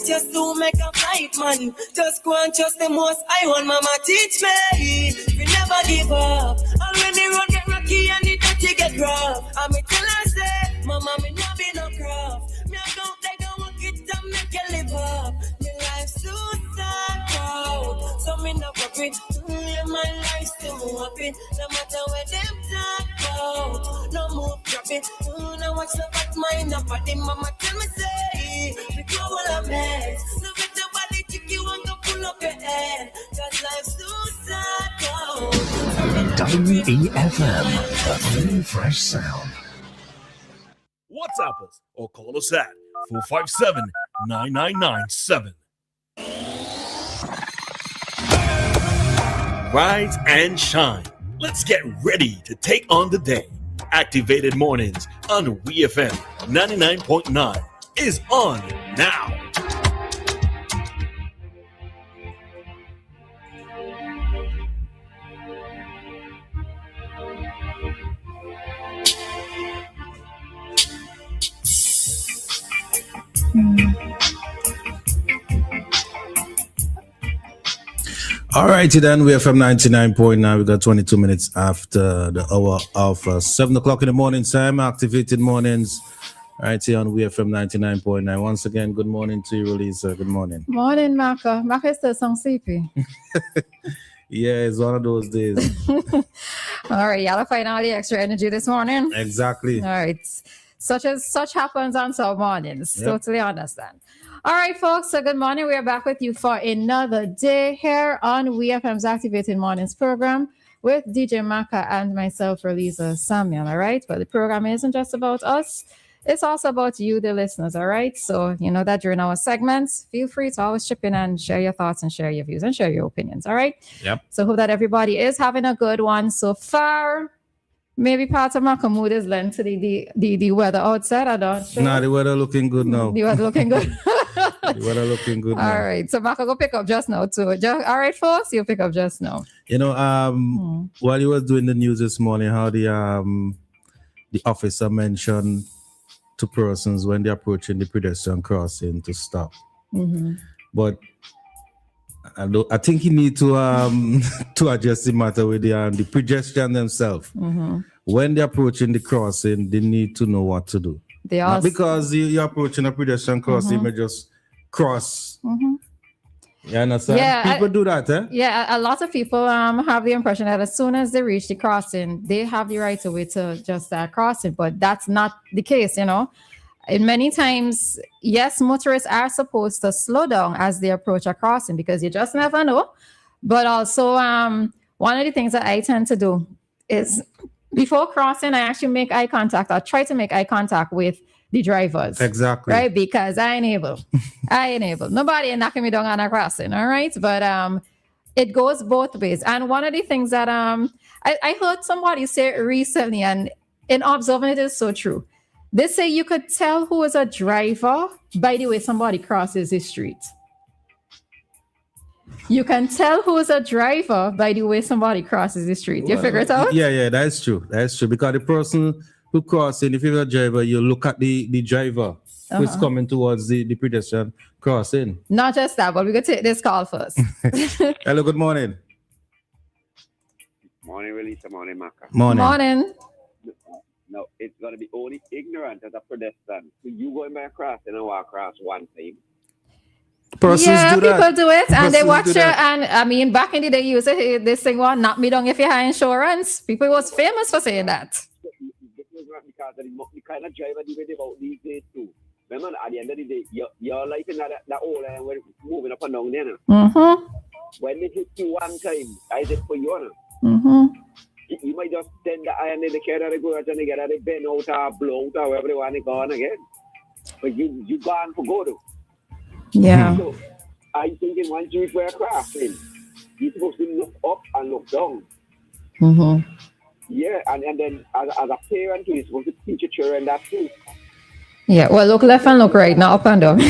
just to make a fight, man. Just go and trust the most I want, mama teach me. We never give up. And when the road get rocky and the dirty get rough, I me tell her say, mama, me not be no craft. Me I don't like I work it and make you live up. Me life's too sad, proud. So me not worry. Yeah, my life's still happy. No matter where them talk about. No move, drop it. Now watch the back mind up. But the mama tell me say, we go all a mess. So get your body chicky and go pull up your head. Cause life's too sad, proud. WEFM, the clean, fresh sound. WhatsApp us or call us at 457-9997. Rise and shine. Let's get ready to take on the day. Activated Mornings on WEFM 99.9 is on now. All righty then, we are from 99.9. We got 22 minutes after the hour of 7 o'clock in the morning time. Activated Mornings right here on WEFM 99.9. Once again, good morning to you, Roleza. Good morning. Morning, Maka. Maka is still some sleepy. Yeah, it's one of those days. All right, y'all find all the extra energy this morning. Exactly. All right. Such happens on some mornings. Yep. Totally understand. All right, folks. So good morning. We are back with you for another day here on WEFM's Activated Mornings program with DJ Maka and myself, Roleza Samuel. All right. But the program isn't just about us. It's also about you, the listeners. All right. So you know that during our segments, feel free to always chip in and share your thoughts and share your views and share your opinions. All right. Yep. So hope that everybody is having a good one so far. Maybe part of Maka mood is lent to the weather outside. I don't know. Nah, the weather looking good now. The weather looking good. The weather looking good now. All right. So Maka go pick up just now too. All right, folks, you pick up just now. You know, while you was doing the news this morning, how the officer mentioned to persons when they're approaching the pedestrian crossing to stop. Mm-hmm. But I think you need to address the matter with the pedestrian themselves. Mm-hmm. When they're approaching the crossing, they need to know what to do. Not because you're approaching a pedestrian crossing, you may just cross. Mm-hmm. You understand? Yeah, people do that, eh? Yeah, a lot of people have the impression that as soon as they reach the crossing, they have the right away to just start crossing, but that's not the case, you know. And many times, yes, motorists are supposed to slow down as they approach a crossing because you just never know. But also, one of the things that I tend to do is before crossing, I actually make eye contact. I try to make eye contact with the drivers. Exactly. Right? Because I enable. Nobody is knocking me down on a crossing, all right? But it goes both ways. And one of the things that I heard somebody say recently, and in observing it is so true. They say you could tell who is a driver by the way somebody crosses the street. You can tell who is a driver by the way somebody crosses the street. You figure it out? Yeah, that's true. That's true. Because the person who crossing, if you're a driver, you look at the driver who's coming towards the pedestrian crossing. Not just that, but we're going to take this call first. Hello, good morning. Morning, Roleza. Morning, Maka. Morning. No, it's going to be only ignorant as a pedestrian. So you going by a crossing and walk across one time. People do it and they watch it. And I mean, back in the day, you used to hear this thing, well, knock me down if you have insurance. People was famous for saying that. Because of the kind of driver they about these days too. Remember, at the end of the day, your life in that old and we're moving up and down there. Mm-hmm. When they hit you one time, I said for you. Mm-hmm. You might just send the iron in the car and go out and get it bent out or blow out or wherever they want to go on again. But you gone for good. Yeah. So I thinking once you reach where a crossing, you're supposed to look up and look down. Mm-hmm. Yeah, and then as a parent, you're supposed to teach your children that too. Yeah, well, look left and look right, not up and down.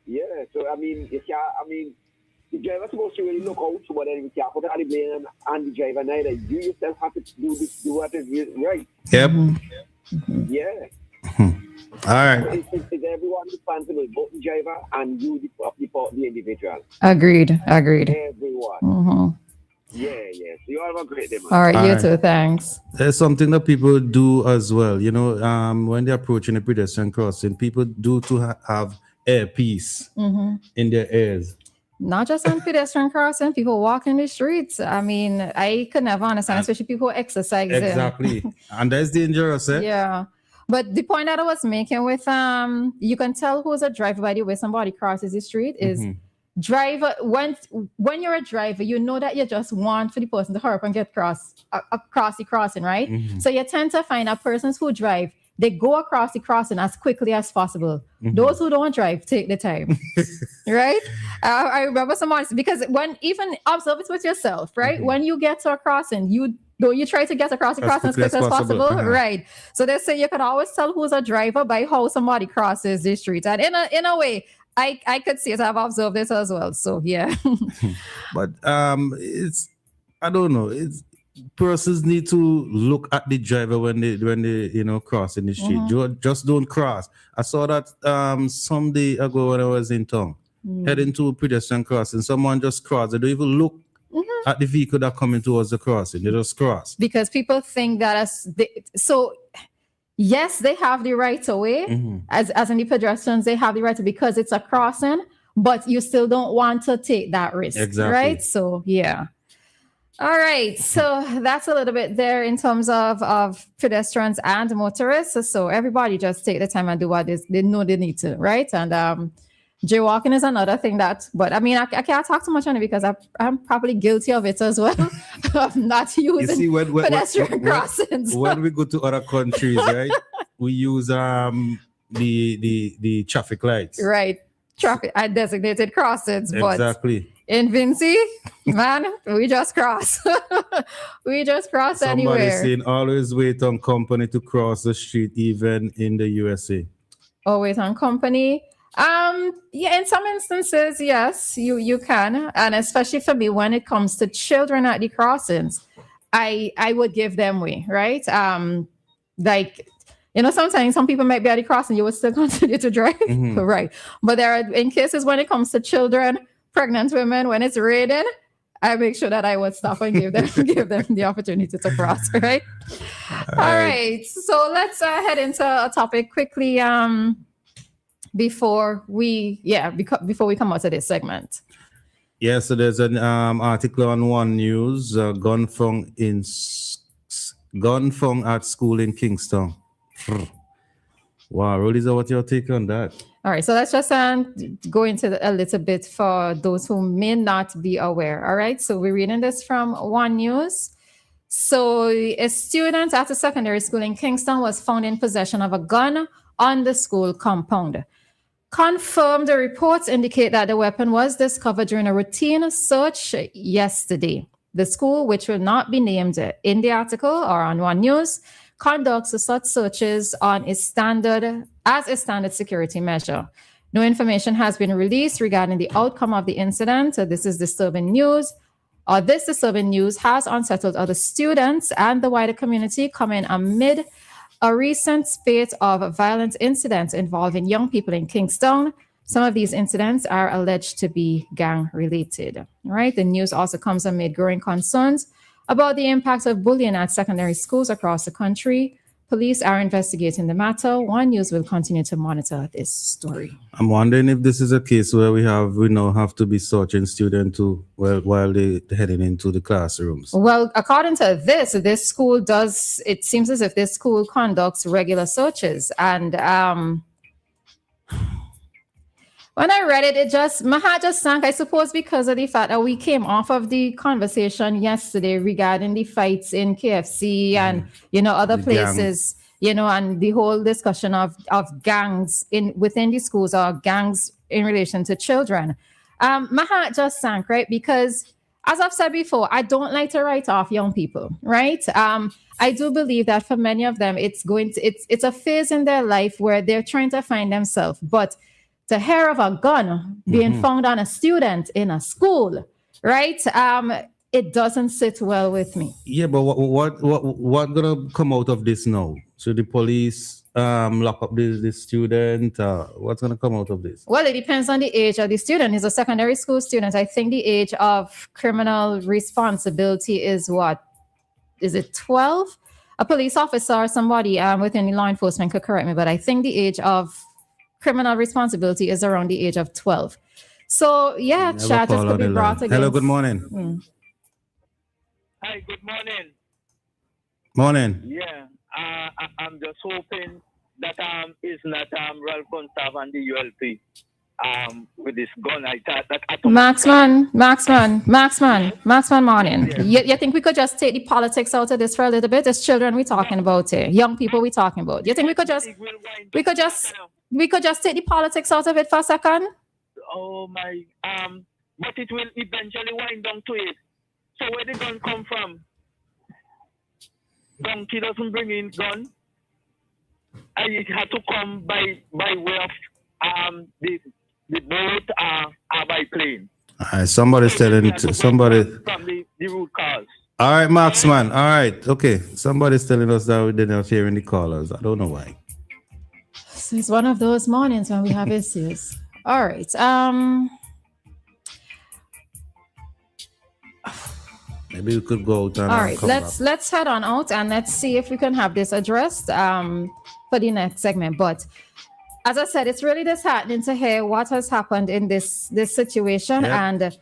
Yeah, so I mean, the driver's supposed to really look out, but then you can't put all the blame on the driver neither. You yourself have to do what is right. Yep. Yeah. All right. Is everyone responsible, both the driver and you, the individual? Agreed. Everyone. Mm-hmm. Yeah. So you all have a great day, man. All right, All you right. too. Thanks. There's something that people do as well. When they're approaching a pedestrian crossing, people do to have earpiece in their ears. Not just on pedestrian crossing, people walking the streets. I mean, I could never understand, especially people exercising. Exactly. And that's dangerous, eh? Yeah. But the point that I was making with you can tell who's a driver by the way somebody crosses the street is driver when you're a driver, you know that you just want for the person to hurry up and get across the crossing, right? So you tend to find that persons who drive, they go across the crossing as quickly as possible. Those who don't drive take the time, right? I remember someone, because when even observe it with yourself, right? When you get to a crossing, you try to get across the crossing as quickly as possible, right? So they say you can always tell who's a driver by how somebody crosses the street, and in a way, I could see it. I've observed this as well. So yeah. But it's, I don't know. It's persons need to look at the driver when they cross in the street. Just don't cross. I saw that some day ago when I was in town, heading to a pedestrian crossing. Someone just crossed. They don't even look at the vehicle that coming towards the crossing. They just cross because people think that yes, they have the right away, as in the pedestrians, they have the right to, because it's a crossing, but you still don't want to take that risk, right? So yeah. All right, so that's a little bit there in terms of pedestrians and motorists. So everybody just take the time and do what they know they need to, right? And jaywalking is another thing but I mean, I can't talk too much on it because I'm probably guilty of it as well, of not using pedestrian crossings. When we go to other countries, right, we use the traffic lights. Right, traffic and designated crossings. Exactly. But in Vinci, man, we just cross. We just cross anywhere. Somebody saying always wait on company to cross the street, even in the USA. Oh, wait on company. Yeah, in some instances, yes, you can. And especially for me, when it comes to children at the crossings, I would give them way, right? Like, sometimes some people might be at the crossing, you would still continue to drive, right? But there are, in cases when it comes to children, pregnant women, when it's raining, I make sure that I would stop and give them the opportunity to cross, right? All right. So let's head into a topic quickly. Before we come out of this segment. Yeah, so there's an article on One News, gunfung at school in Kingston. Wow, Roleza, what's your take on that? All right, so let's just go into a little bit for those who may not be aware. All right, so we're reading this from One News. So a student at a secondary school in Kingston was found in possession of a gun on the school compound. Confirmed reports indicate that the weapon was discovered during a routine search yesterday. The school, which will not be named in the article or on One News, conducts such searches as a standard security measure. No information has been released regarding the outcome of the incident. This disturbing news has unsettled other students and the wider community, coming amid a recent spate of violent incidents involving young people in Kingston. Some of these incidents are alleged to be gang-related. Right? The news also comes amid growing concerns about the impact of bullying at secondary schools across the country. Police are investigating the matter. One News will continue to monitor this story. I'm wondering if this is a case where we now have to be searching students while they're heading into the classrooms. Well, according to this school does. It seems as if this school conducts regular searches, and when I read it, my heart just sank. I suppose because of the fact that we came off of the conversation yesterday regarding the fights in KFC and other places, and the whole discussion of gangs within the schools or gangs in relation to children. My heart just sank, right? Because as I've said before, I don't like to write off young people, right? I do believe that for many of them, it's a phase in their life where they're trying to find themselves, but to hear of a gun being found on a student in a school, right? It doesn't sit well with me. Yeah, but what gonna come out of this now? So the police lock up the student? What's going to come out of this? Well, it depends on the age of the student. He's a secondary school student. I think the age of criminal responsibility is what? Is it 12? A police officer or somebody within the law enforcement could correct me, but I think the age of criminal responsibility is around the age of 12. So, yeah, charges could be brought against. Hello, good morning. Hi, good morning. Morning. Yeah, I'm just hoping that is not Ralph Constav and the ULP with this gun. I thought that Maxman, morning. Yeah. You think we could just take the politics out of this for a little bit? It's children we're talking about here, young people we're talking about. You think we could just take the politics out of it for a second? Oh my, but it will eventually wind down to it. So where the gun come from? Donkey doesn't bring in gun. And it had to come by way of the boat or by plane. All right, somebody's telling somebody from the root cause. All right, Marksman. All right, okay. Somebody's telling us that they're not hearing the callers. I don't know why. So it's one of those mornings when we have issues. All right. Maybe we could go out and all right, let's head on out and let's see if we can have this addressed for the next segment. But as I said, it's really disheartening to hear what has happened in this situation. Yep. And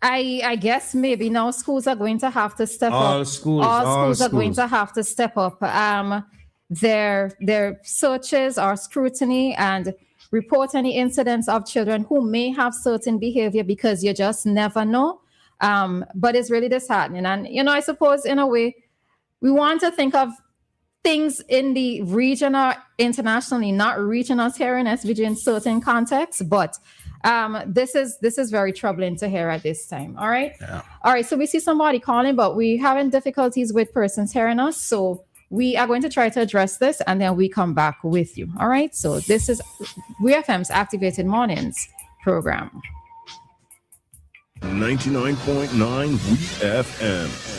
I guess maybe now schools are going to have to step up. All schools are going to have to step up their searches or scrutiny and report any incidents of children who may have certain behavior, because you just never know. But it's really disheartening. And, I suppose in a way, we want to think of things in the region or internationally, not reaching us here in SVG in certain contexts. But this is very troubling to hear at this time. All right. Yeah. All right. So we see somebody calling, but we're having difficulties with persons hearing us. So we are going to try to address this and then we come back with you. All right. So this is WEFM's Activated Mornings program. 99.9 WEFM.